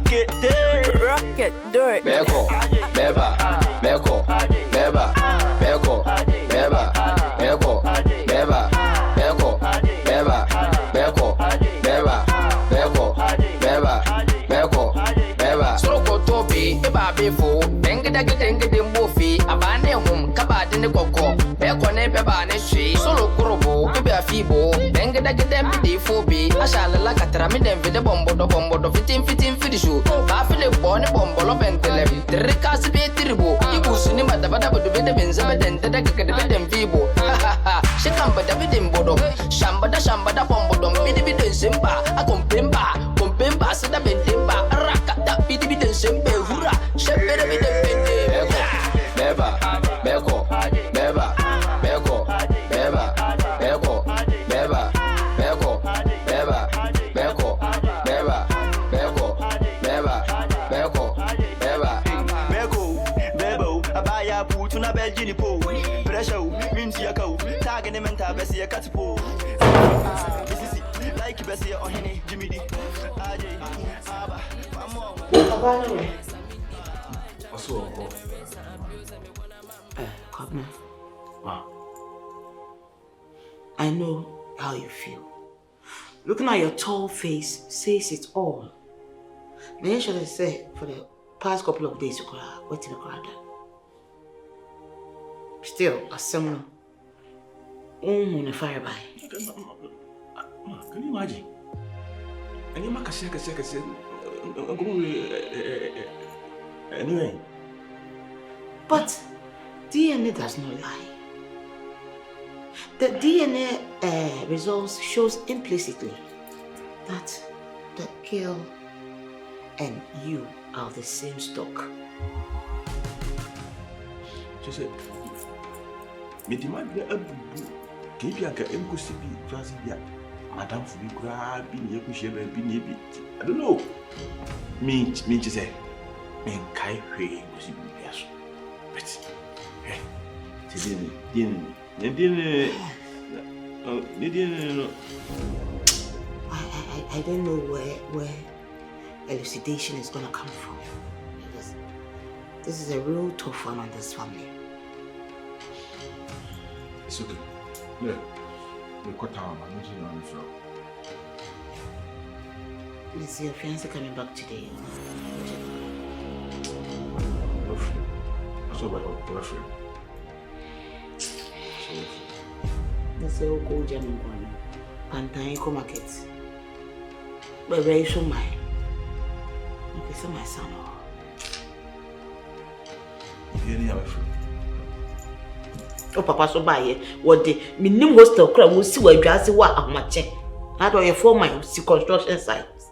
Rocket, do it. Beko, beba, beko, beba, beko, beba, beko, beba, beko, beba, beko, beba, beko, beba, beko, beba. Soko tobi, eba befo, dengi mbofi, abane hum, kabade ne koko, beko ne beba ne shi, solo kurobo, ebe afibo, dengi befo bi, ashala katra mi den vide bombo do fitin fidishu, ba file bone bombo lo bentele, trika sibe tribo, ibusu ni madabada bodo vide benza beden tada kekede beden vibo, shikamba da biden bodo, shambada bombo dom biden semba, kompemba sada bentemba, rakata biden sembe hura, shebere biden bende, beba, beko, beba, beko, beba, beko, beba, beko, beba, beko, beba, beko, beba, beko, beba. Beko, bebo, abaya putu na beljini po. Pressure, minti yako, tagene menta besi yakatipo. This is like besi ohene Jimmy. Aje, aba, mamo. Abano. Aso ko. Come on. I know how you feel. Looking at your tall face says it all. Now you should have said for the past couple of days you could have waiting to cry. Still, a similar. On a fire by. Can you imagine? And you make a second. Anyway. But DNA does not lie. The DNA results shows implicitly that the girl and you are the same stock. She said, "Me demand the abu. Keep your girl and go see me. Trust me, Madam, for me, grab me, you push your baby, I don't know. Me, she said, me kai hui go see me. But, hey, she didn't. I don't know where elucidation is gonna come from. Because this is a real tough one on this family. It's okay. Yeah. We cut down. I'm not even on the floor. Is your fiancé coming back today? So about your boyfriend. That's the old German one. Pantaiko market. But very sure my. Okay, so my son. You need a friend. Oh, Papa, so buy it. What the minimum hostel crowd will see where you are. See what I'm matching. How do you form my construction sites?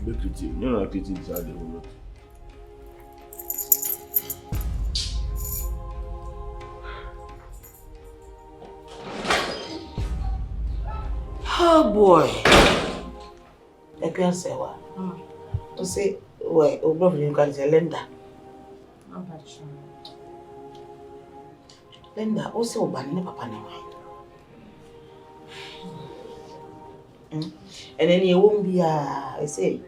You know, I inside the whole lot. Oh boy. I can't say what. You say, wait, oh, brother, you can say Linda. I'm not sure. Linda, also, Banana Papa. And then you won't be I say,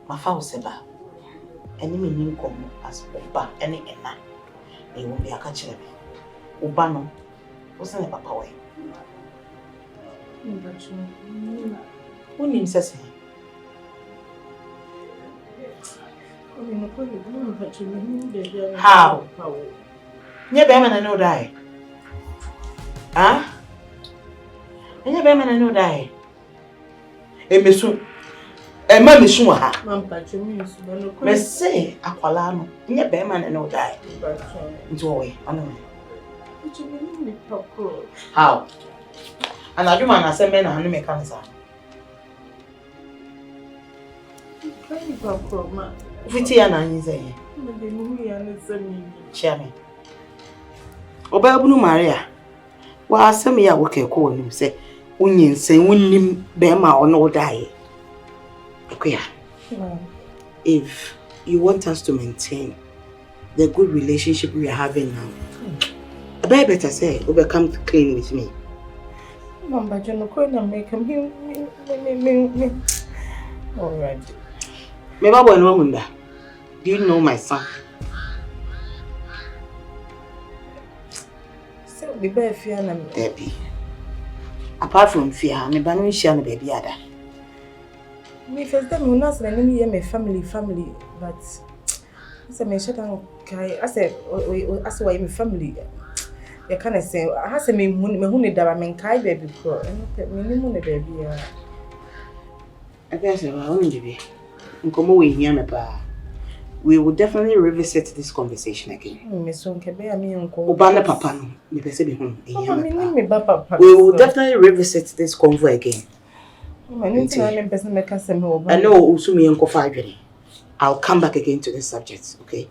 my father said, any meaning come as Oba, any enna. They won't be a catcher. Ubano, wasn't a papa way. Who names us? How? Near Beman and no die. Ah? And your Beman and no die. A Missu. A mammy Shuha. Let's say Aqualano. Near Beman and no die. Into a way, on the way. How? And I do man as a man and make cancer. Fitiana is a chairman. Obabunu Maria. Well, some year work a call him say, Union say, Winning Bema or no die. Okay. If you want us to maintain the good relationship we are having now, I better say, Oba come to clean with me. Mama, you know, going to make him. Alright. Me babo no munda. Do you know my son? So be bear fear na me. Debbie. Apart from fear, me ba no share no baby ada. Me first time we not say me my family, but I say me shut down kai. I say why my family. You can't say I say me hu ne da me kai baby pro. Me ni mu ne baby ya. I guess I won't be. Nkomo we hear me pa. We will definitely revisit this conversation again. Me so nke be me nko. Obana papa no, me pese be hu. Papa me ni me ba papa. We will definitely revisit this convo again. I know Usumi and Kofa. I'll come back again to this subject, okay?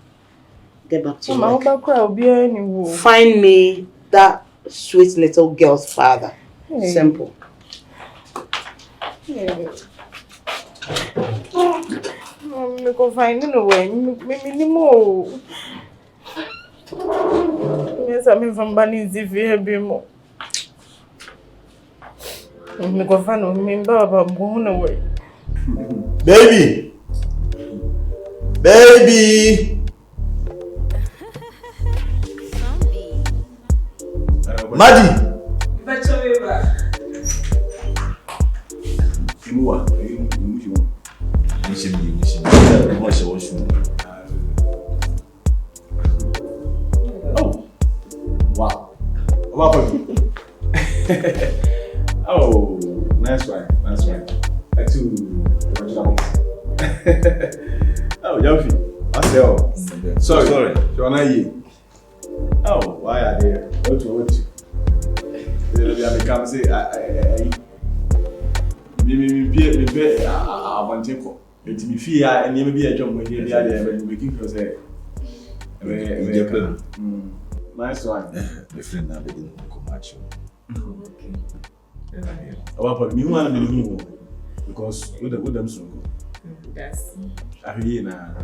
Get back to you. Find me that sweet little girl's father. Hey. Simple. Me go find no way. Me more. Yes, I'm from Bernice if you have been more. Me go find me baba going away. Baby! Baby! Maddie! Oh! Wow. What happened? Oh, nice one. Oh, Yamfi. I say, oh, sorry. You're not here. Oh, why are they? What? They come say, me, I want to go. It's me fear, and you may be a job when you're there, but we keep us there. Nice one. The friend now didn't come much. Okay. About me, one of because with them so good. That's. I hear now.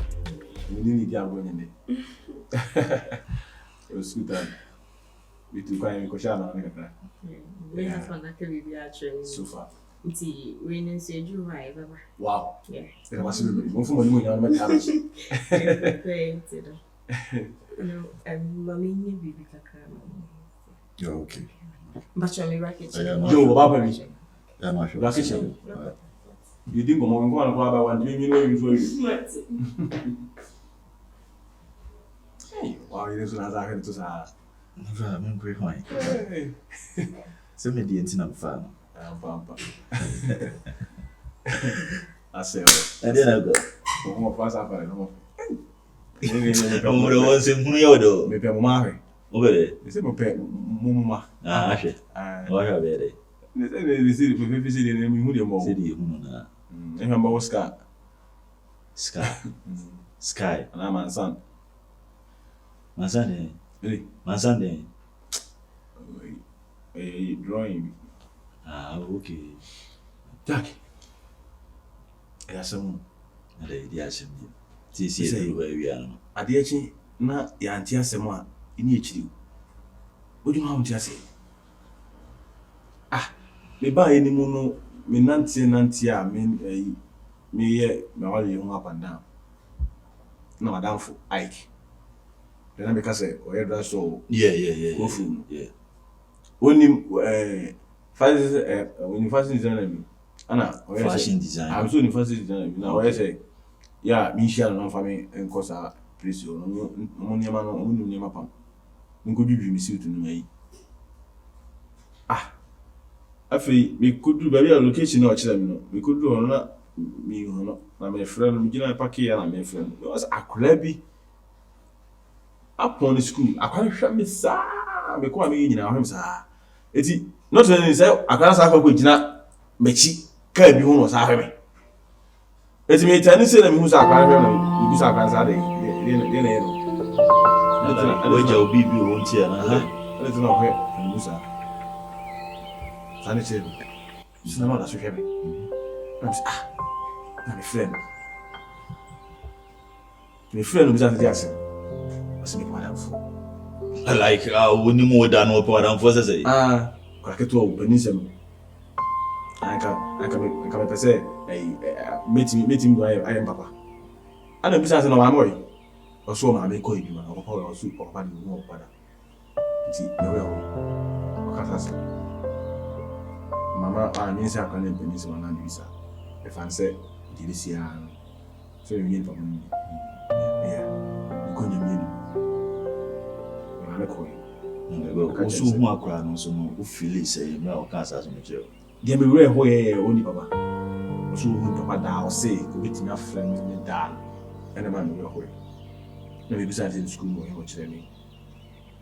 We didn't get going in it. It was good time. We took quite a question on it. We have fun actually actually. So far. We didn't say you right, Baba. Wow. Yeah. It was really good. From money on my house. No, mommy, baby, You're okay. but you're me racket. Yo, Baba, I'm not sure. That's it. You think I'm going to go about 1 million for you? Wow, you know, as I heard to say, I'm great. So me the antenna fan. I say, and then I go. I'm pass up. I'm the ones in Muyodo. Me pe mama. Over there. They say me pe mama. Ah, actually. What have they? They say the see the name who they mo. See the Muna. Remember Oscar. Sky. And I'm my son. Manzane. Really? Manzane. Drawing. Ah, okay. Jack. There's some. There's some. See everywhere we are. Adiachi na ya antia sema ini echiri. Oju ma untia se. Ah, me ba eni mu no me nanti a me ye me wale hu up and down. Na madam for Ike. Then because o ye dress so Yeah. Go through. Yeah. When fashion designer ana Fashion design. I'm so fashion designer now I say yeah me share no family en kosa place no nyama no mu nyama pam nko bibi mi suit no mai afi me kudu bari a location na o kire mi no me kudu ono na mi hono na me friend mi gina pack ya na me friend no was akura bi upon school akwa hwa me sa me ko ami nyina hwa me sa eti not only say akwa sa akwa ko gina mechi ka bi ho no sa hwa me eti me tani se na me hu sa akwa hwa no bi sa akwa sa de na yero We ja obi bi won ti na ha. eti na hwa me sa sani che sina ma da so hwa me na me friend bi sa ti ase me madam for Like when you more than what madam for say. Kwa ketu BERNICE no. I can say, meeting I am papa. And the business no amoy. Or so my make you man or power or soup or body no father. See, no well. Mama, I mean, I can't even miss one and visa. If I say, did you see her? So you mean for me? Yeah, you couldn't mean. I'm not calling. Also, who are crying, also, who feel it say, no, can't as much. Dear me, where only papa. Also, who papa da say, with my friend me da, and a man will away. Maybe besides in school, more much than me.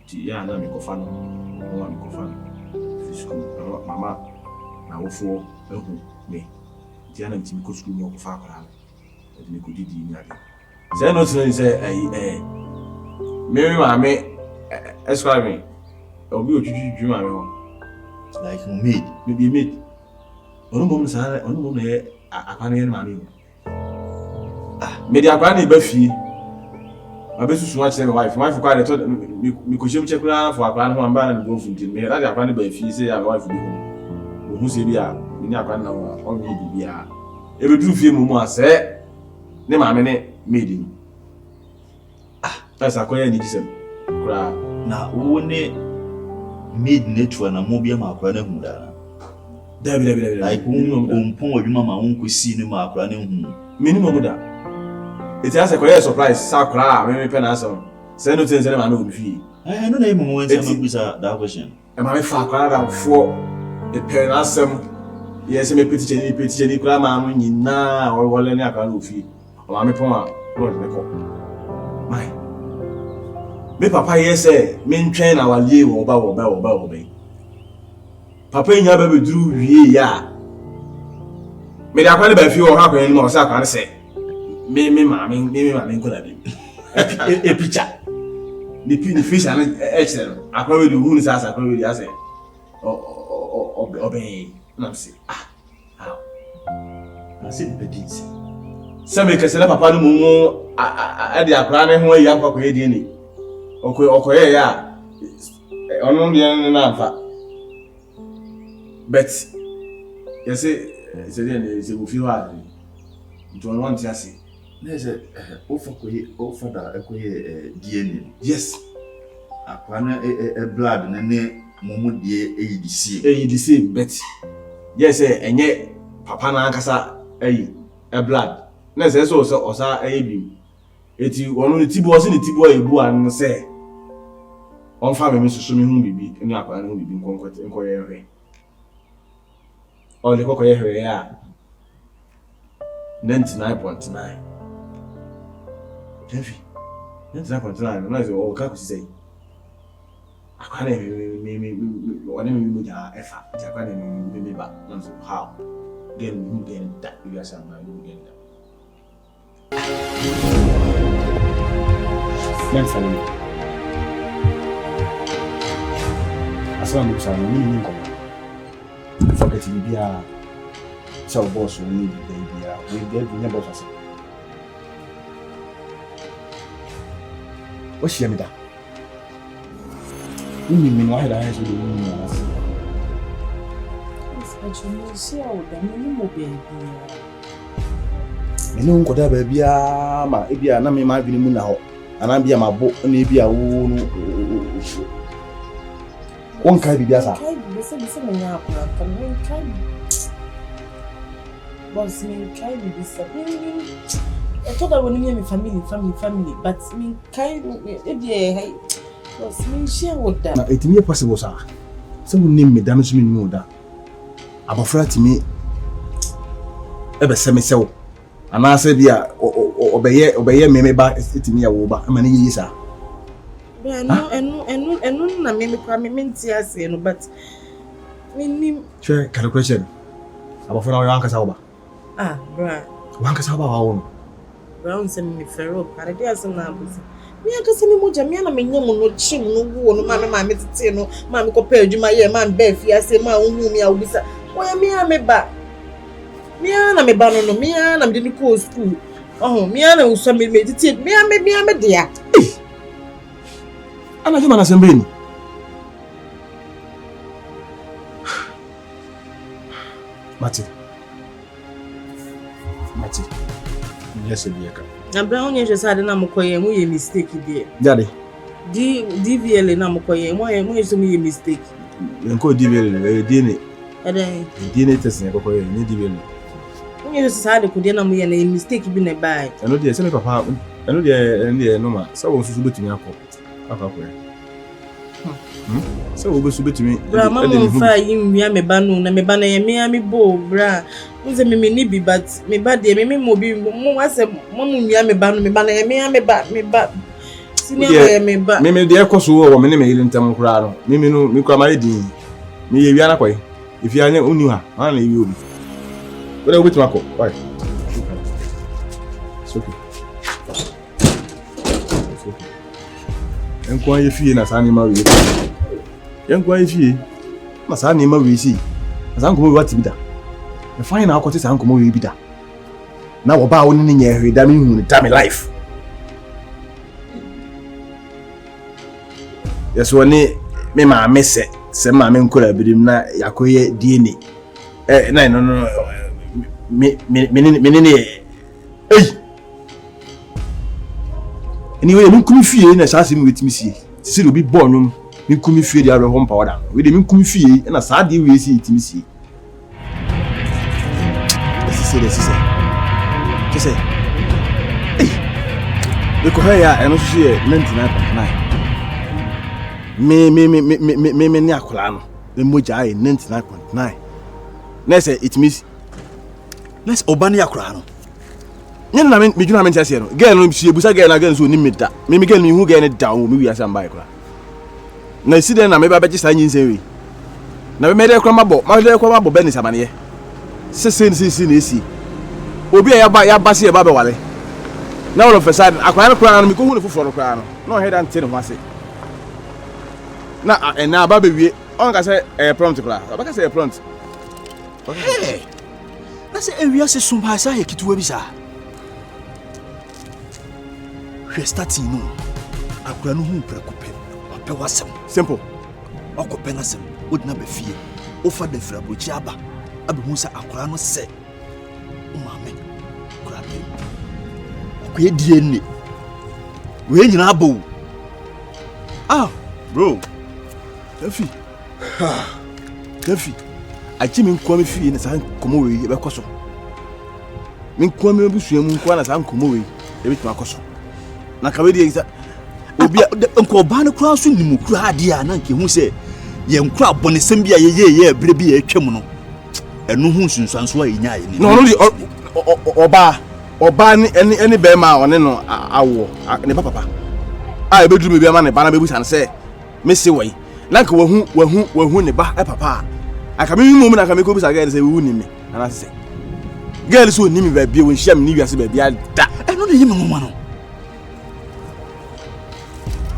Yeah, I'm a cofano. No one cofano. School, Mama, now for me. Diana, Tim could school more far around. But me could do it. Say no to say, Mary, mammy, escribe me. I'll be a dream. Like maid, maybe a maid. On moment, I can't hear money. Maybe I can't be my best to watch my wife. My wife quite told me could check around for a plan of man and go from me. I can't be if say my wife will be home. Who say we are, we never can know or maybe we are. Every 2 few more say, name a minute maiden. That's a queer need to now, only made nature and a mobile mark running. Like whom your mamma won't see no mark running. Minimum that. It has a queer surprise, Sakra, maybe Penasson. Send it to them and no fee. I don't know when that question. Am I far crowd for the Penasson? Yes, I may pity Jenny Grandma when now or Wallenia Calufi. Or I'm a poor Lord Nicole. My. Me papa yes me train our lie oba me. Papa nya ba bedru wie ya. Me da kwani ba fi o ha kwani ma o sa kwani se. Me ma ko da bi. E picture. Ni fish and excel. Akwa we do hu ni sa akwa we di ase. Obey. Na say how. I said Paddies. Se me kese na papa no mu a de akra ne ho ya akwa ko ye ni. Okay, yeah. On the end, but you say, it's a few hours. You don't want to say, there's a offer that DNA. Yes, a blood and a moment ADC. ADC, but yes, and yet, Papa Nankasa, a blood. Let's also, a beam. It's only Tibo in the Tibo and say. On family, Mr. Sumi whom be in Yapa and who be conquered in Korea. Or the Korea 99.9. 99.9, no, it's all Kaku say. I can't even whatever effort. I can't even remember how. Then we get that. You guys are my getting that. Thanks for me. Asalamu alaikum. Forget to be a so boss will need baby. We get the boss as what's your mida? You mean why I have to do no koda baby ma ebia na me ma adwene mu na ho ana bia ma bo na ebia wo no won kai bibia sa kai bi se me nya akwa kan won kai boss me kai bi se I thought I would name me family but me kai ebia hey boss me share with that na etimi possible sa se won name me da me so me nu da abofra timi ebe se me sew ana say bia obeye me ba etimi ya wo ba ama ne yi sa enu na me kwa me nti ase no but me nim che calculation abofra wa yanka sa wo ba bra wanka sa ba wa wo brown se me fero para dia so na abuzi me aka se me moja me na me nyam no chim no wo no ma me tete no ma me ko pa adwuma ye ma be fi ase ma hu mi a obisa oya me a me ba Mia na me ba no mia na me de ko school. Mia na uso me tete mia me dia. Ana juma na sembe ni. Mati. Yes, Biaka. Na brown you just had na mukoye mu ye mistake there. Daddy. DVL na mukoye mo so mu ye mistake. Enko DVL DNA. Adan. DNA test na kokoye ni DVL. You just had ko dey na mu ye na mistake bi na buy. Eno dey say me papa, eno dey no ma. Sa wo susu betumi akọ. So we go so betumi. Bra mama fa yimwia me ba no na me ba na ye me ami bo bra. Unze me ni bi but me ba de me mo bi mo wase mama nwia me ba no me ba na ye me ba. Sini ye me ba. Me de ekoso wo me ne me yile ntam kura no. Me no me kura mare din. Me ye wia na koy. If you anya unu ha, na ye obi. Wele betumi akọ. Why? It's okay. Enko ye fie na sa ni ma wi. Enko ye fie na sa ni ma wi si. Na sa nkomo wi wati bida. Me fine na akote sa nkomo wi bida. Na wo ba woni ni nye hwe da me hu da me life. Yes woni me ma mese se ma me nkora bidim na yakoye DNA. No. Me anyway, me kumi fie na saa se me wetimi sie. Sisi obi bonnum, me kumi fie dia re hom powder. We de me kumi fie na saa de we sie etimi sie. Sisi. Kese. Me ko ya eno so sie 99.9. Me ni akola no. Me moja ai 99.9. Na say it means let's obani akola no. Yen na me juna me ntase no girl no sie busa girl na girl so ni meda me girl mi hu girl ne down me wi asa mbai kra na si den na me ba beji sa nyin sen wi na me de kra mabo BERNICE amane se na esi obi ya ba se ba be wale na all of a sudden akwara no kra no me ko hu ne foforo kra no na head and ten ho ase na ba be wie on ka se prompt kra ba ka se prompt Hey, na se ewia se sumba sa hekitu bi sa. We starting no. Akura no hu prekope. Ope wasem. simple Okope na sem. Odina be fie. Ofa de fra brochi aba. Abe hu sa akura no se. O maame. Akura be. Okoye DNA. We nyina abo. Ah, bro. Dafi. Achi min kwa me fie na san komo we be koso. Min kwa me busua mu kwa na san komo we e bituma koso. Na ka we di exa obi nko ba ne kura so nimu kura ade a na nke hu se ye nkura bonesem bia ye ebere bia etwem no. Enu hu sunsanso a enya ye ni. No di oba ni be ma one no awo ne papa. A e beduru me bia ma ne ba na bebusa ne se me se wai. Na ka wahu ne ba papa. Aka me mu na ka me ko bisa girl say wu ni me ana say girl so ni me ba bia won hia me ni wiase ba bia da Enu ne yime ngoma no.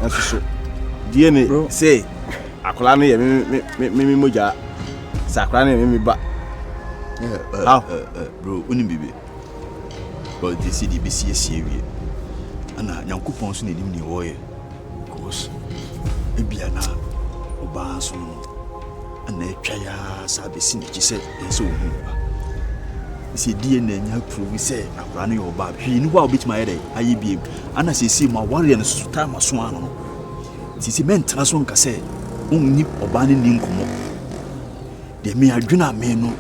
Anso DNA say akola no ye me moja sakra no ye me ba Bro uni bibi but this is the BCS area ana nyankopon so ne nim ni wo ye cause e bia na oba so ana etwa ya sabesi ne kise enso wo hu ba isi DNA nya prove say akora no yo ba hwi ni ho a obitima yede ayi biem ana sesi ma warrior no suta maso ano no sisi mentana so nka say unni oba ne ni nkomo de me adwena me no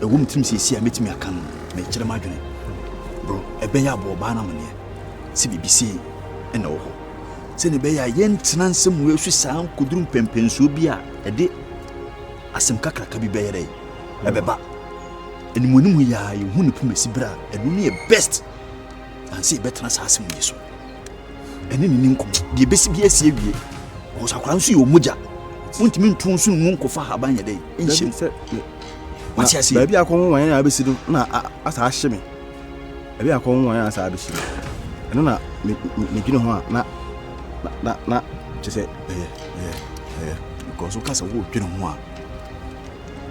ewum tim sesi a metimi aka no me kire ma adwene bro ebe ya bo oba na mane si BBC ena wo se ne be ya yentena nsem we su san kudurum pempenso bi a ede asem kakraka bi be yere ebeba enimonimu ya yehu ne pumesi bra enu ne best anse betena sa asem yeso ene ni nkom de besi bi asie wie o sakran so yo moja untimi ntun so nu nkofa haban yede enhyem wati asie ba bi akon wan ya besi do na asa ahye me ba bi akon wan ya asa besi eno na me gino ho na chese because o kasa wo twene ho a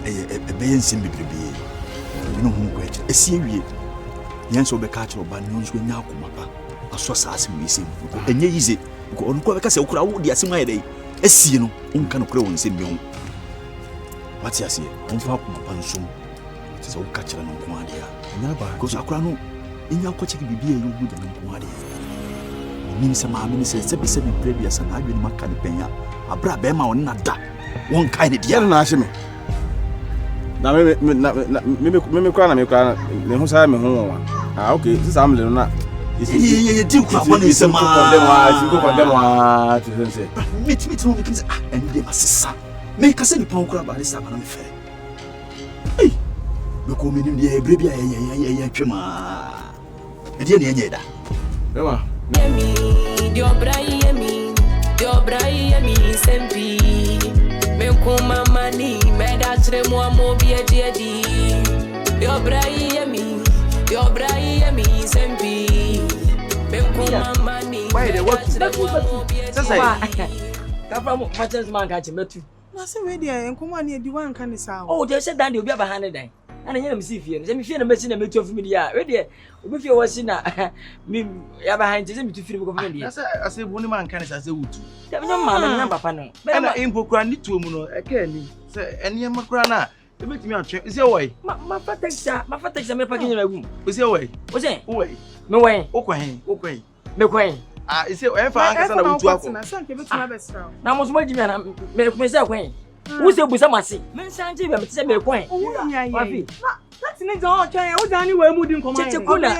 ebe yensim bibrebe you know who great esie wie yenso be ka kiro ba no nso nya akomapa aso saase wi sem enye yize ko onko be ka se okura wo di asem ayede esie no onka no kura won sem bi ho wati asie onfa akomapa nso So catch no kwadia. Nyaba. Because akra no inya ko check bibi e yo gu de no kwadia. Nim se ma me se se be previous na adwe ni maka ne penya. Abra be ma on na da. Won kai ne dia na ahye me. Na me kwa me ho sa me ho wa. Ah okay, this am le no na. Ye di kwa for ni se ma. Condemn wa to say. Meet no me say and dey masisa. Me ka se ni pon kura ba ni sa ba na me fe. Hey. Me ko me ni dey ebre bia ye twema. E dey na enye da. Ema. Diobrai sempi. Me kuma mani me da tre mo bi edi. Diobrai sempi. Me kuma mani. Why they what? Say. Kafa mo matches man ka chimetu. Na se we dia enkomo ani edi wan kan sa. Oh, they said dan dey obi abahane dan. Ana nyɛ na me si fie no. Se me fie na machine na me tu afimi dia. We dey obi fie wo si na me ya bahane se me tu fie me ko fimi dia. Ase boni man kan sa se wutu. Ya me ma na papa no. Ana impokura ni tuo mu no e ka ani. Se ene makura na e betimi atwe. Ise woi. Ma fataxa me pa kinyo na gum. Ise woi. O se? Woi. Me woi. Okwan. Me kwan. Ah, ise e fa an kasa na wutu akọ. Na se nke betimi abesra. Na mo so ma jimi na me se kwan. Wo se busa mase. Me sanje be me se me kwan. Wafi. Láti ní jọ̀ọ́ ọ̀kẹ́ ó dání wẹ̀ mú dín kọ́mọ́ yẹn. Tètè kúnà.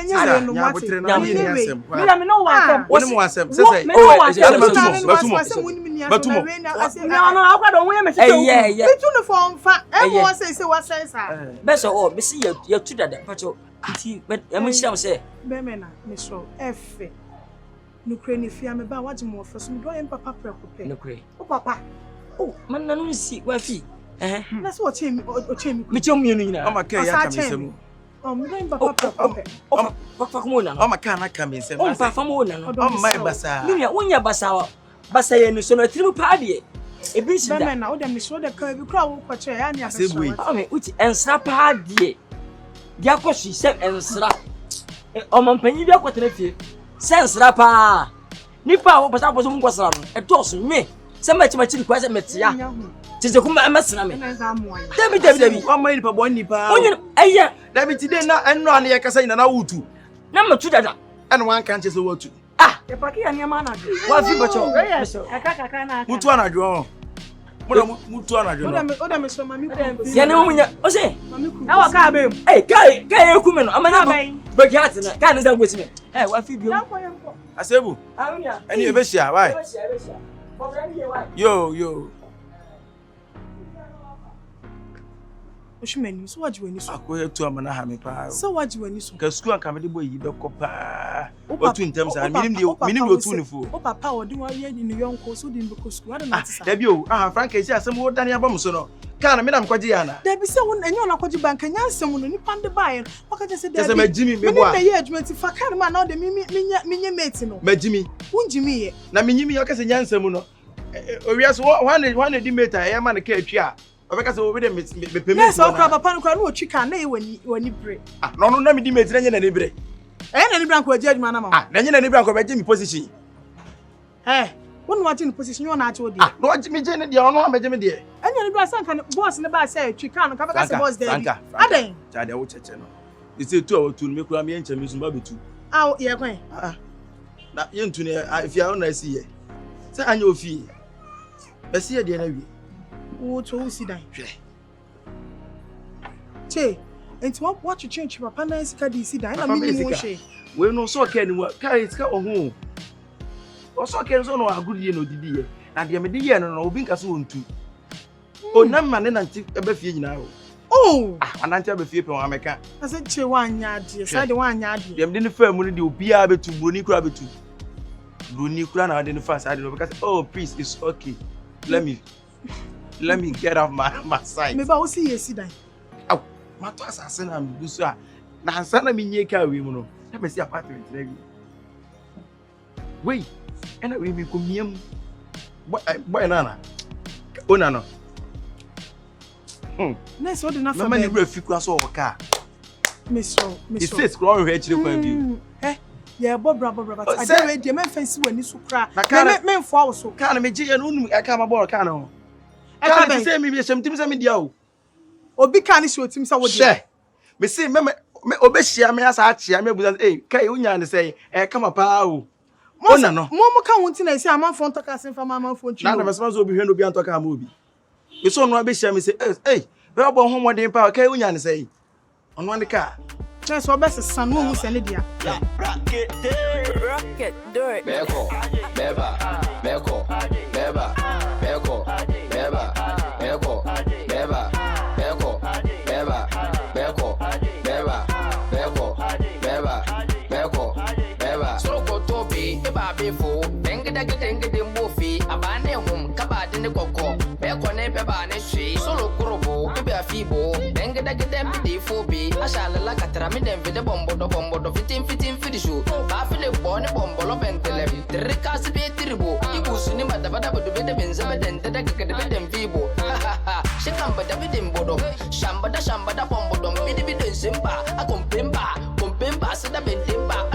That's what him. Me chom you na. Oma ka ya kamisem. Me don papa. Papa ko na. Oma ka na kamisem. O papa mo na no. Oma basa. Nuya wonya basa. Basa ye no so no trimu pa de. E bi si da. Me na o dem so de ka bi kra wo kwache ya ni abesa. O me uti ensra pa de. Dia ko si se ensra. O mampanyi bi akwotena fie. Se ensra pa. Nipa wo basa boso mu kwasra no. E to so me. Se ma chiri kwa se metia. Tije kuma amasina me. Dabi. O ma nipa bon nipa. Onye eye. Dabi ti de na enno an ye kasa ina na wutu. Na matu dada. Ene wan kan chese wutu. Ah, e paki ya niama na de. Wa fi bocho. Kaka na. Mutu anadwo. Mutu anadwo. O da me so mami ku. Ya ne munya. O se. Mami ku. Na wa ka be. Eh, kai eku me no. Amanya ba. Bagi hat na. Ka ne za gwesi me. Eh, wa fi bio. Asebu. Awunya. Eni e be hia, why? Yo. Oshimeni, so waji wani so. Akoye tu amana ha me pa. So waji wani so. Ka school anka me de boy yi be kopa. Otu ntem sa minim de otu ni fu. O papa odi wa ye ni yonko so din be ko school. Ada na tisa. Dabi o, Frank esi asem wo dane abam so no. Ka na me na mkwaji ya na. Dabi se won enyo na kwaji banka nya asem no nipa nde bae. Waka je se dabi. Ese majimi me bo a. Me ye adwumati fa kan ma na o de minye mate no. Majimi. Unjimi ye. Na minyimi yo kase nya nsem no. Owiase wan di meta e ma na ka atwa. Obeka se wo be de me pemi. Yes, o kra papa no kra no otwi kan na e wani bre. Ah, no na me di meta na nya na ne bre. Na ni branko aji adwuma na ma. Ah, na nya na ne branko be mi position. Wonu wati ni position yo na ache odi. Ah, no mi je ne de ono ameje me de. Enya ni bra sanka boss ne ba say atwi kan no ka beka se boss there. Aden. Ja de wo cheche no. E se tu awotu no me kura me encha me sumba betu. Ah, ye kwan. Na ye ntu ne afia ho na asi ye. Se anya ofi. Besi ye de na wi. Wo to si dan. Che, enti what you change papa na sika di si dan na me ni mo hwe. We no so ka ni wa kai sika ohu. O so ka so no agudi ye no didi ye. Na de me di ye no obi nka so wontu. O na ma ne nanti eba fie nyina o. Oh, ananti eba fie pe wa meka. Ase che wa anya ade, sa de wa anya ade. Dem de ne fa mu ne de obi a betu broni kura betu. Broni kura na de ne fa sa de because oh please it's okay. Let me get off my side. Me ba o si yesi dan. Aw, ma to asase na mbu so a. Na ansa na me nye ka we mu no. Na be si apartment na wi. Wei, ena we mi ko miem. Boy nana. Ona no. Na so de na fa. Mama ni bra fi kura so o ka. Me so. It says kura o hwe chire kwan bi. Yeah, bobra but I dey ready me fancy wani so kra. Me mfo awo so. Ka na me je no unu aka ma ball ka na ho. Ka na say me be sem tim say me dia o. Obi ka ni so tim say wo dia. Me say me obeshia me asa achia me buza kai unya ne say kama pa o. Ona no. Mo ka wonti na isi amanfo ntaka senfa amanfo ntwi. Na me so obi hwe no bi antoka ma obi. Me so no abeshia me say we obo ho modern pa kai unya ne say. Ono ne ka. Chance obesesa no hu se ne dia. Rocket, do it. Beko, beba, beko, beba, beko, beba, beko, beba, beko, beba, beko, beba, beko, beba, beko, beba. Soko topi, eba befo, dengda gedengde mbofi, abane hum, kabade ne koko, beko ne beba ne shi, solo kurobo, eba fibo, dengda gedem defo bi, ashala la katra mi dem vide bombo do fitin fidishu, ba file bone bombo lo bentele, trika sibe tribo, ibusu ni madabada bodo bede benza bedente da kede bedem fibo, shikamba da bedem bodo, shamba da bombo dom bidi simba, a kompemba, sada bentemba,